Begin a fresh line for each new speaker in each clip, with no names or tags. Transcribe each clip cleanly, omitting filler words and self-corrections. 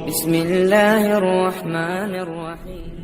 بسم اللہ الرحمن الرحیم۔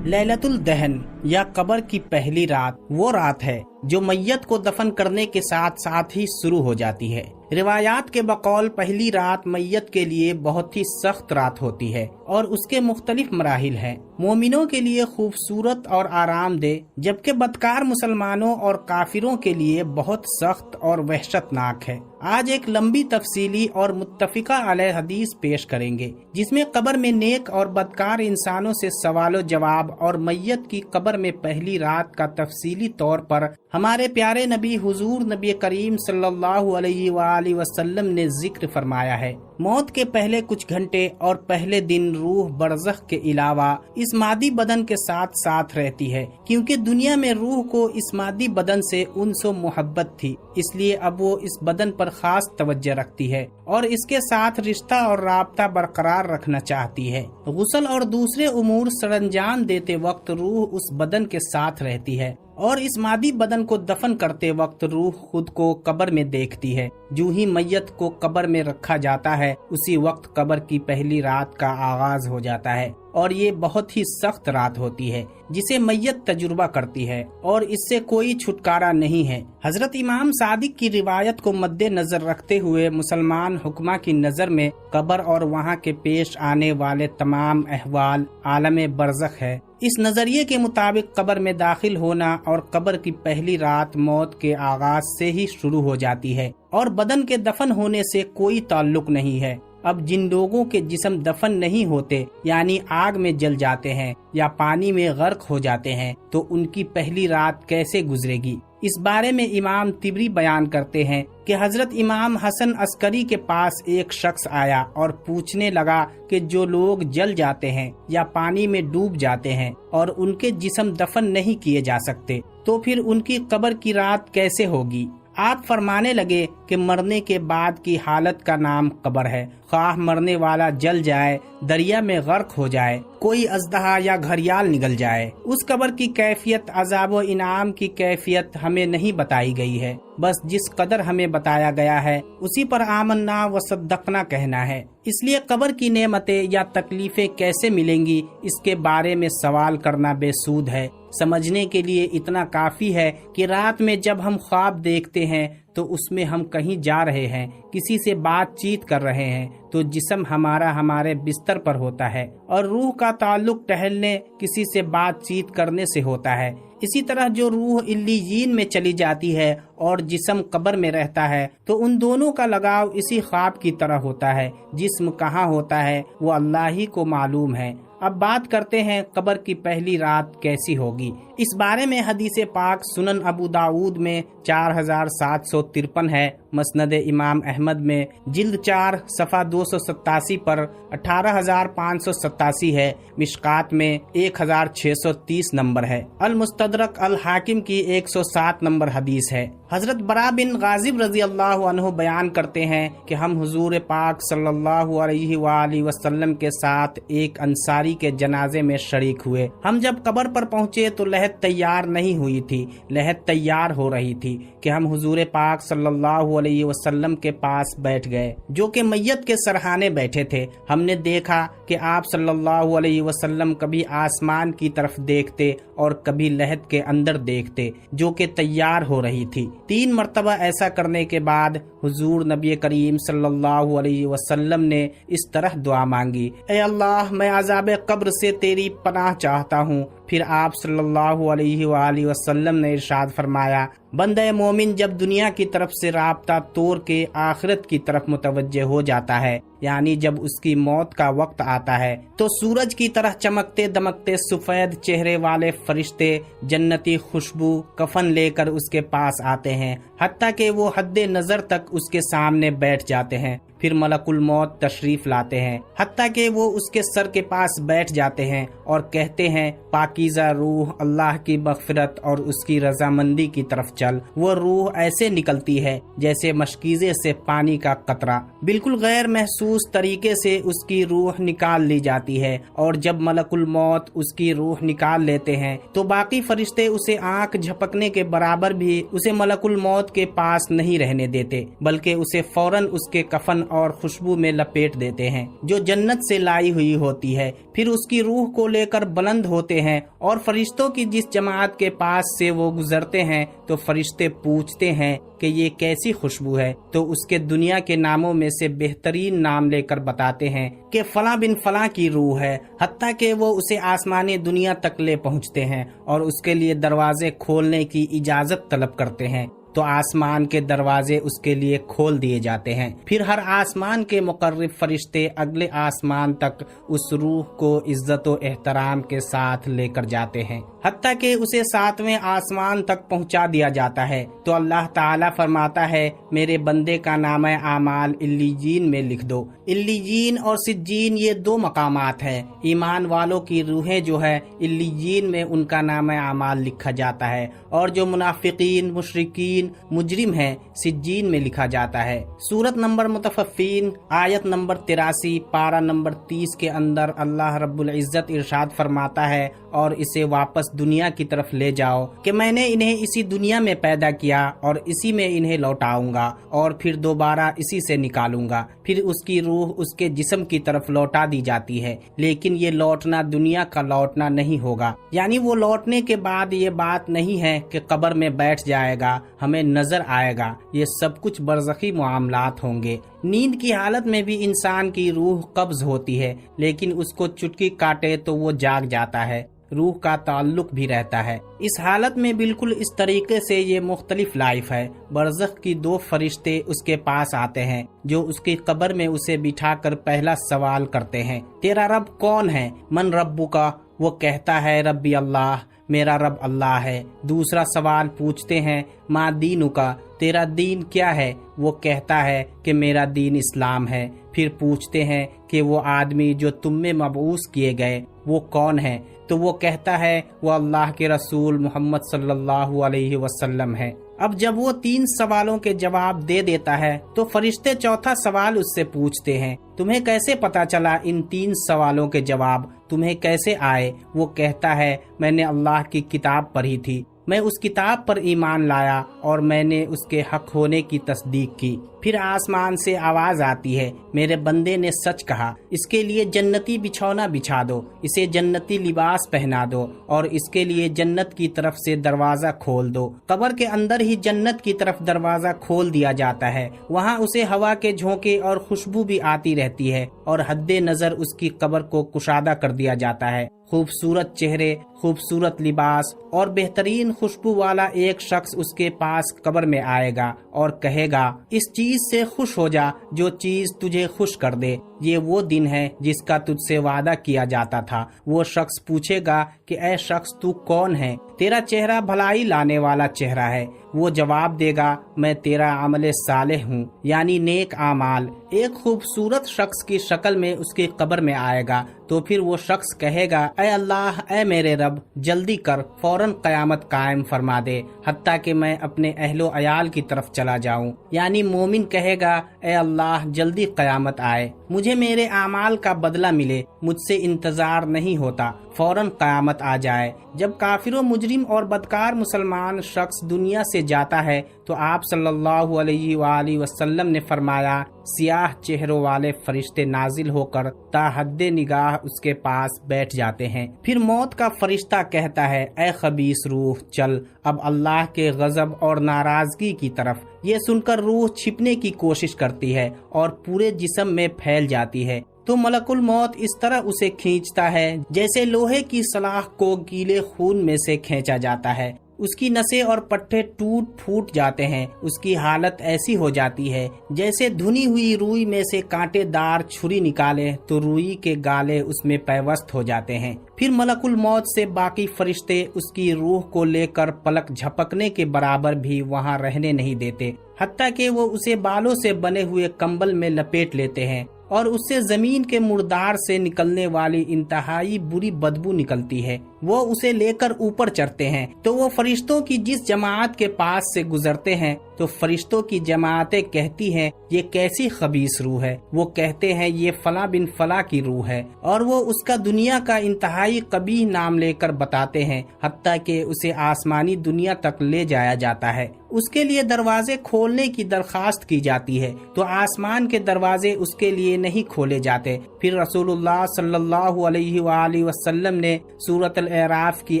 لیلۃ الدہن یا قبر کی پہلی رات وہ رات ہے جو میت کو دفن کرنے کے ساتھ ساتھ ہی شروع ہو جاتی ہے۔ روایات کے بقول پہلی رات میت کے لیے بہت ہی سخت رات ہوتی ہے اور اس کے مختلف مراحل ہیں۔ مومنوں کے لیے خوبصورت اور آرام دہ، جبکہ بدکار مسلمانوں اور کافروں کے لیے بہت سخت اور وحشت ناک ہے۔ آج ایک لمبی تفصیلی اور متفقہ علیہ حدیث پیش کریں گے جس میں قبر میں نیک اور بدکار انسانوں سے سوال و جواب اور میت کی قبر میں پہلی رات کا تفصیلی طور پر ہمارے پیارے نبی حضور نبی کریم صلی اللہ علیہ وآلہ وسلم نے ذکر فرمایا ہے۔ موت کے پہلے کچھ گھنٹے اور پہلے دن روح برزخ کے علاوہ اس مادی بدن کے ساتھ ساتھ رہتی ہے، کیونکہ دنیا میں روح کو اس مادی بدن سے انس و محبت تھی، اس لیے اب وہ اس بدن پر خاص توجہ رکھتی ہے اور اس کے ساتھ رشتہ اور رابطہ برقرار رکھنا چاہتی ہے۔ غسل اور دوسرے امور سر انجام دیتے وقت روح اس بدن کے ساتھ رہتی ہے اور اس مادی بدن کو دفن کرتے وقت روح خود کو قبر میں دیکھتی ہے۔ جو ہی میت کو قبر میں رکھا جاتا ہے اسی وقت قبر کی پہلی رات کا آغاز ہو جاتا ہے، اور یہ بہت ہی سخت رات ہوتی ہے جسے میت تجربہ کرتی ہے اور اس سے کوئی چھٹکارا نہیں ہے۔ حضرت امام صادق کی روایت کو مد نظر رکھتے ہوئے مسلمان حکما کی نظر میں قبر اور وہاں کے پیش آنے والے تمام احوال عالم برزخ ہے۔ اس نظریے کے مطابق قبر میں داخل ہونا اور قبر کی پہلی رات موت کے آغاز سے ہی شروع ہو جاتی ہے اور بدن کے دفن ہونے سے کوئی تعلق نہیں ہے۔ اب جن لوگوں کے جسم دفن نہیں ہوتے، یعنی آگ میں جل جاتے ہیں یا پانی میں غرق ہو جاتے ہیں، تو ان کی پہلی رات کیسے گزرے گی؟ اس بارے میں امام طبری بیان کرتے ہیں کہ حضرت امام حسن عسکری کے پاس ایک شخص آیا اور پوچھنے لگا کہ جو لوگ جل جاتے ہیں یا پانی میں ڈوب جاتے ہیں اور ان کے جسم دفن نہیں کیے جا سکتے، تو پھر ان کی قبر کی رات کیسے ہوگی؟ آپ فرمانے لگے کہ مرنے کے بعد کی حالت کا نام قبر ہے، خواہ مرنے والا جل جائے، دریا میں غرق ہو جائے، کوئی اژدہا یا گھڑیال نگل جائے، اس قبر کی کیفیت، عذاب و انعام کی کیفیت ہمیں نہیں بتائی گئی ہے، بس جس قدر ہمیں بتایا گیا ہے اسی پر آمنا و صدقنا کہنا ہے۔ اس لیے قبر کی نعمتیں یا تکلیفیں کیسے ملیں گی اس کے بارے میں سوال کرنا بے سود ہے۔ سمجھنے کے لیے اتنا کافی ہے کہ رات میں جب ہم خواب دیکھتے ہیں تو اس میں ہم کہیں جا رہے ہیں، کسی سے بات چیت کر رہے ہیں، تو جسم ہمارا ہمارے بستر پر ہوتا ہے اور روح کا تعلق ٹہلنے، کسی سے بات چیت کرنے سے ہوتا ہے۔ اسی طرح جو روح علیین میں چلی جاتی ہے اور جسم قبر میں رہتا ہے تو ان دونوں کا لگاؤ اسی خواب کی طرح ہوتا ہے۔ جسم کہاں ہوتا ہے وہ اللہ ہی کو معلوم ہے۔ اب بات کرتے ہیں قبر کی پہلی رات کیسی ہوگی۔ اس بارے میں حدیث پاک سنن ابو داؤد میں 4753 ہے، مسند امام احمد میں جلد 4 صفحہ 287 پر 18587 ہے، مشکات میں 1630 نمبر ہے، المستدرک الحاکم کی 107 نمبر حدیث ہے۔ حضرت برا بن غازب رضی اللہ عنہ بیان کرتے ہیں کہ ہم حضور پاک صلی اللہ علیہ وآلہ وسلم کے ساتھ ایک انصاری کے جنازے میں شریک ہوئے۔ ہم جب قبر پر پہنچے تو لحد تیار نہیں ہوئی تھی، لحد تیار ہو رہی تھی کہ ہم حضور پاک صلی اللہ علیہ وسلم کے پاس بیٹھ گئے جو کہ میت کے سرہانے بیٹھے تھے۔ ہم نے دیکھا کہ آپ صلی اللہ علیہ وسلم کبھی آسمان کی طرف دیکھتے اور کبھی لحد کے اندر دیکھتے جو کہ تیار ہو رہی تھی۔ 3 مرتبہ ایسا کرنے کے بعد حضور نبی کریم صلی اللہ علیہ وسلم نے اس طرح دعا مانگی، اے اللہ میں عذاب قبر سے تیری پناہ چاہتا ہوں۔ پھر آپ صلی اللہ علیہ وآلہ وسلم نے ارشاد فرمایا، بندہ مومن جب دنیا کی طرف سے رابطہ توڑ کے آخرت کی طرف متوجہ ہو جاتا ہے، یعنی جب اس کی موت کا وقت آتا ہے، تو سورج کی طرح چمکتے دمکتے سفید چہرے والے فرشتے جنتی خوشبو کفن لے کر اس کے پاس آتے ہیں، حتیٰ کہ وہ حد نظر تک اس کے سامنے بیٹھ جاتے ہیں۔ پھر ملک الموت تشریف لاتے ہیں، حتیٰ کہ وہ اس کے سر کے پاس بیٹھ جاتے ہیں اور کہتے ہیں، پاکیزہ روح، اللہ کی مغفرت اور اس کی رضامندی کی طرف چل۔ وہ روح ایسے نکلتی ہے جیسے مشکیزے سے پانی کا قطرہ، بالکل غیر محسوس طریقے سے اس کی روح نکال لی جاتی ہے، اور جب ملک الموت اس کی روح نکال لیتے ہیں تو باقی فرشتے اسے آنکھ جھپکنے کے برابر بھی اسے ملک الموت کے پاس نہیں رہنے دیتے، بلکہ اسے فوراً اس کے کفن اور خوشبو میں لپیٹ دیتے ہیں جو جنت سے لائی ہوئی ہوتی ہے، پھر اس کی روح کو لے کر بلند ہوتے ہیں اور فرشتوں کی جس جماعت کے پاس سے وہ گزرتے ہیں تو فرشتے پوچھتے ہیں کہ یہ کیسی خوشبو ہے، تو اس کے دنیا کے ناموں میں سے بہترین نام لے کر بتاتے ہیں کہ فلاں بن فلاں کی روح ہے، حتیٰ کہ وہ اسے آسمانی دنیا تک لے پہنچتے ہیں اور اس کے لیے دروازے کھولنے کی اجازت طلب کرتے ہیں تو آسمان کے دروازے اس کے لیے کھول دیے جاتے ہیں۔ پھر ہر آسمان کے مقرب فرشتے اگلے آسمان تک اس روح کو عزت و احترام کے ساتھ لے کر جاتے ہیں، حتیٰ کہ اسے 7ویں آسمان تک پہنچا دیا جاتا ہے تو اللہ تعالیٰ فرماتا ہے میرے بندے کا نامہ اعمال علیجین میں لکھ دو۔ علیجین اور سجین یہ 2 مقامات ہیں۔ ایمان والوں کی روحیں جو ہے علیجین میں ان کا نامہ اعمال لکھا جاتا ہے، اور جو منافقین مشرکین مجرم ہیں سجین میں لکھا جاتا ہے۔ سورت نمبر متففین آیت نمبر 83 پارہ نمبر 30 کے اندر اللہ رب العزت ارشاد فرماتا ہے اور اسے واپس دنیا کی طرف لے جاؤ کہ میں نے انہیں اسی دنیا میں پیدا کیا اور اسی میں انہیں لوٹاؤں گا اور پھر دوبارہ اسی سے نکالوں گا۔ پھر اس کی روح اس کے جسم کی طرف لوٹا دی جاتی ہے، لیکن یہ لوٹنا دنیا کا لوٹنا نہیں ہوگا، یعنی وہ لوٹنے کے بعد یہ بات نہیں ہے کہ قبر میں بیٹھ جائے گا ہمیں نظر آئے گا، یہ سب کچھ برزخی معاملات ہوں گے۔ نیند کی حالت میں بھی انسان کی روح قبض ہوتی ہے، لیکن اس کو چٹکی کاٹے تو وہ جاگ جاتا ہے، روح کا تعلق بھی رہتا ہے۔ اس حالت میں بالکل اس طریقے سے یہ مختلف لائف ہے۔ برزخ کی 2 فرشتے اس کے پاس آتے ہیں جو اس کی قبر میں اسے بٹھا کر پہلا سوال کرتے ہیں، تیرا رب کون ہے؟ من ربو کا؟ وہ کہتا ہے ربی اللہ، میرا رب اللہ ہے۔ دوسرا سوال پوچھتے ہیں ما دینو کا؟ تیرا دین کیا ہے؟ وہ کہتا ہے کہ میرا دین اسلام ہے۔ پھر پوچھتے ہیں کہ وہ آدمی جو تم میں مبعوث کیے گئے وہ کون ہے؟ تو وہ کہتا ہے وہ اللہ کے رسول محمد صلی اللہ علیہ وسلم ہے۔ اب جب وہ 3 سوالوں کے جواب دے دیتا ہے تو فرشتے چوتھا سوال اس سے پوچھتے ہیں تمہیں کیسے پتا چلا ان 3 سوالوں کے جواب تمہیں کیسے آئے؟ وہ کہتا ہے میں نے اللہ کی کتاب پڑھی تھی، میں اس کتاب پر ایمان لایا اور میں نے اس کے حق ہونے کی تصدیق کی۔ پھر آسمان سے آواز آتی ہے میرے بندے نے سچ کہا، اس کے لیے جنتی بچھونا بچھا دو، اسے جنتی لباس پہنا دو اور اس کے لیے جنت کی طرف سے دروازہ کھول دو۔ قبر کے اندر ہی جنت کی طرف دروازہ کھول دیا جاتا ہے، وہاں اسے ہوا کے جھونکے اور خوشبو بھی آتی رہتی ہے اور حد نظر اس کی قبر کو کشادہ کر دیا جاتا ہے۔ خوبصورت چہرے، خوبصورت لباس اور بہترین خوشبو والا ایک شخص اس کے پاس قبر میں آئے گا اور کہے گا اس چیز سے خوش ہو جا جو چیز تجھے خوش کر دے، یہ وہ دن ہے جس کا تجھ سے وعدہ کیا جاتا تھا۔ وہ شخص پوچھے گا کہ اے شخص تو کون ہے؟ تیرا چہرہ بھلائی لانے والا چہرہ ہے۔ وہ جواب دے گا میں تیرا عمل صالح ہوں، یعنی نیک اعمال۔ ایک خوبصورت شخص کی شکل میں اس کی قبر میں آئے گا تو پھر وہ شخص کہے گا اے اللہ، اے میرے رب، جلدی کر، فوراً قیامت قائم فرما دے حتیٰ کہ میں اپنے اہل و عیال کی طرف چلا جاؤں۔ یعنی مومن کہے گا اے اللہ جلدی قیامت آئے، مجھے میرے اعمال کا بدلہ ملے، مجھ سے انتظار نہیں ہوتا، فوراً قیامت آ جائے۔ جب کافر و مجرم اور بدکار مسلمان شخص دنیا سے جاتا ہے تو آپ صلی اللہ علیہ وآلہ وسلم نے فرمایا سیاہ چہروں والے فرشتے نازل ہو کر تا حد نگاہ اس کے پاس بیٹھ جاتے ہیں۔ پھر موت کا فرشتہ کہتا ہے اے خبیث روح چل اب اللہ کے غضب اور ناراضگی کی طرف۔ یہ سن کر روح چھپنے کی کوشش کرتی ہے اور پورے جسم میں پھیل جاتی ہے تو ملک الموت اس طرح اسے کھینچتا ہے جیسے لوہے کی سلاخ کو گیلے خون میں سے کھینچا جاتا ہے۔ اس کی نسیں اور پٹھے ٹوٹ پھوٹ جاتے ہیں، اس کی حالت ایسی ہو جاتی ہے جیسے دھنی ہوئی روئی میں سے کانٹے دار چھری نکالے تو روئی کے گالے اس میں پیوست ہو جاتے ہیں۔ پھر ملک الموت سے باقی فرشتے اس کی روح کو لے کر پلک جھپکنے کے برابر بھی وہاں رہنے نہیں دیتے، حتیٰ کہ وہ اسے بالوں سے بنے ہوئے کمبل میں لپیٹ لیتے ہیں اور اس سے زمین کے مردار سے نکلنے والی انتہائی بری بدبو نکلتی ہے۔ وہ اسے لے کر اوپر چڑھتے ہیں تو وہ فرشتوں کی جس جماعت کے پاس سے گزرتے ہیں تو فرشتوں کی جماعتیں کہتی ہیں یہ کیسی خبیث روح ہے، وہ کہتے ہیں یہ فلاں بن فلاں کی روح ہے، اور وہ اس کا دنیا کا انتہائی قبیح نام لے کر بتاتے ہیں، حتیٰ کہ اسے آسمانی دنیا تک لے جایا جاتا ہے۔ اس کے لیے دروازے کھولنے کی درخواست کی جاتی ہے تو آسمان کے دروازے اس کے لیے نہیں کھولے جاتے۔ پھر رسول اللہ صلی اللہ علیہ وآلہ وسلم نے سورۃ الاعراف کی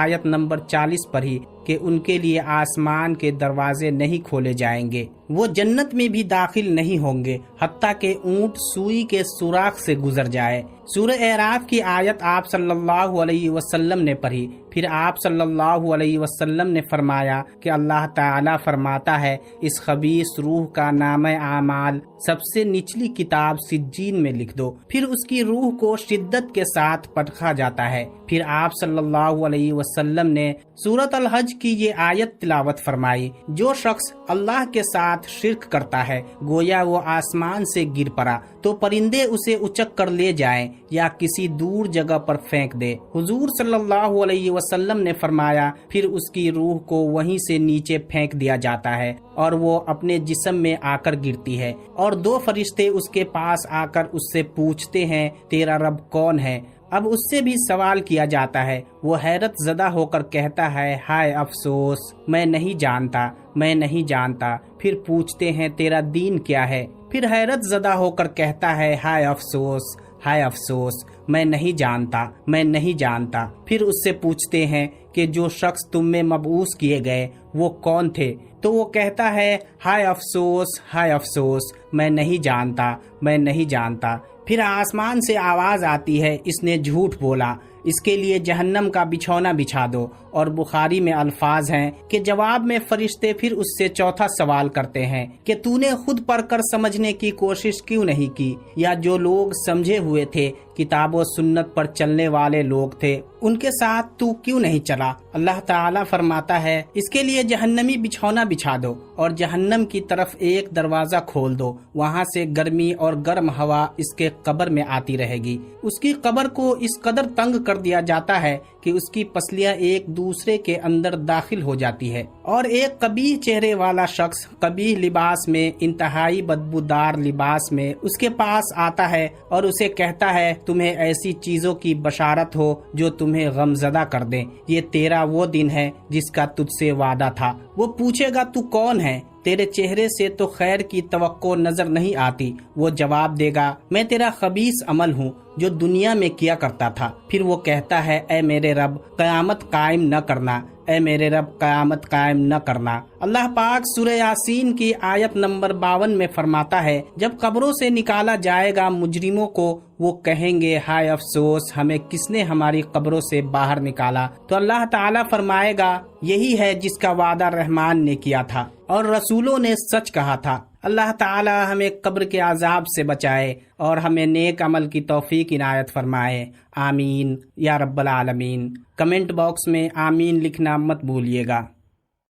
آیت نمبر 40 پڑھی کہ ان کے لیے آسمان کے دروازے نہیں کھولے جائیں گے، وہ جنت میں بھی داخل نہیں ہوں گے حتیٰ کہ اونٹ سوئی کے سوراخ سے گزر جائے۔ سورہ اعراف کی آیت آپ صلی اللہ علیہ وسلم نے پڑھی، پھر آپ صلی اللہ علیہ وسلم نے فرمایا کہ اللہ تعالیٰ فرماتا ہے اس خبیث روح کا نام اعمال سب سے نچلی کتاب سجین میں لکھ دو، پھر اس کی روح کو شدت کے ساتھ پٹخا جاتا ہے۔ پھر آپ صلی اللہ علیہ وسلم نے سورۃ الحج کی یہ آیت تلاوت فرمائی، جو شخص اللہ کے ساتھ شرک کرتا ہے گویا وہ آسمان سے گر پڑا تو پرندے اسے اچک کر لے جائیں یا کسی دور جگہ پر پھینک دے۔ حضور صلی اللہ علیہ وسلم نے فرمایا پھر اس کی روح کو وہیں سے نیچے پھینک دیا جاتا ہے اور وہ اپنے جسم میں آ کر گرتی ہے، اور 2 فرشتے اس کے پاس آ کر اس سے پوچھتے ہیں تیرا رب کون ہے؟ اب اس سے بھی سوال کیا جاتا ہے، وہ حیرت زدہ ہو کر کہتا ہے ہائے افسوس، میں نہیں جانتا، میں نہیں جانتا۔ پھر پوچھتے ہیں تیرا دین کیا ہے؟ پھر حیرت زدہ ہو کر کہتا ہے ہائے افسوس، ہائے افسوس، میں نہیں جانتا، میں نہیں جانتا۔ پھر اس سے پوچھتے ہیں کہ جو شخص تم میں مبعوث کیے گئے وہ کون تھے؟ تو وہ کہتا ہے ہائے افسوس، ہائے افسوس، میں نہیں جانتا، میں نہیں جانتا۔ پھر آسمان سے آواز آتی ہے اس نے جھوٹ بولا، اس کے لیے جہنم کا بچھونا بچھا دو۔ اور بخاری میں الفاظ ہیں کہ جواب میں فرشتے پھر اس سے چوتھا سوال کرتے ہیں کہ تو نے خود پڑھ کر سمجھنے کی کوشش کیوں نہیں کی، یا جو لوگ سمجھے ہوئے تھے کتاب و سنت پر چلنے والے لوگ تھے ان کے ساتھ تو کیوں نہیں چلا؟ اللہ تعالیٰ فرماتا ہے اس کے لیے جہنمی بچھونا بچھا دو اور جہنم کی طرف ایک دروازہ کھول دو، وہاں سے گرمی اور گرم ہوا اس کے قبر میں آتی رہے گی۔ اس کی قبر کو اس قدر تنگ کر دیا جاتا ہے کہ اس کی پسلیاں ایک دوسرے کے اندر داخل ہو جاتی ہے، اور ایک قبیح چہرے والا شخص قبیح لباس میں، انتہائی بدبودار لباس میں اس کے پاس آتا ہے اور اسے کہتا ہے تمہیں ایسی چیزوں کی بشارت ہو جو تمہیں غمزدہ کر دیں، یہ تیرا وہ دن ہے جس کا تجھ سے وعدہ تھا۔ وہ پوچھے گا تو کون ہے؟ تیرے چہرے سے تو خیر کی توقع نظر نہیں آتی۔ وہ جواب دے گا میں تیرا خبیث عمل ہوں جو دنیا میں کیا کرتا تھا۔ پھر وہ کہتا ہے اے میرے رب قیامت قائم نہ کرنا، اے میرے رب قیامت قائم نہ کرنا۔ اللہ پاک سورہ یاسین کی آیت نمبر 52 میں فرماتا ہے جب قبروں سے نکالا جائے گا مجرموں کو وہ کہیں گے ہائے افسوس ہمیں کس نے ہماری قبروں سے باہر نکالا، تو اللہ تعالیٰ فرمائے گا یہی ہے جس کا وعدہ رحمان نے کیا تھا اور رسولوں نے سچ کہا تھا۔ اللہ تعالی ہمیں قبر کے عذاب سے بچائے اور ہمیں نیک عمل کی توفیق عنایت فرمائے، آمین یا رب العالمین۔ کمنٹ باکس میں آمین لکھنا مت بھولیے گا۔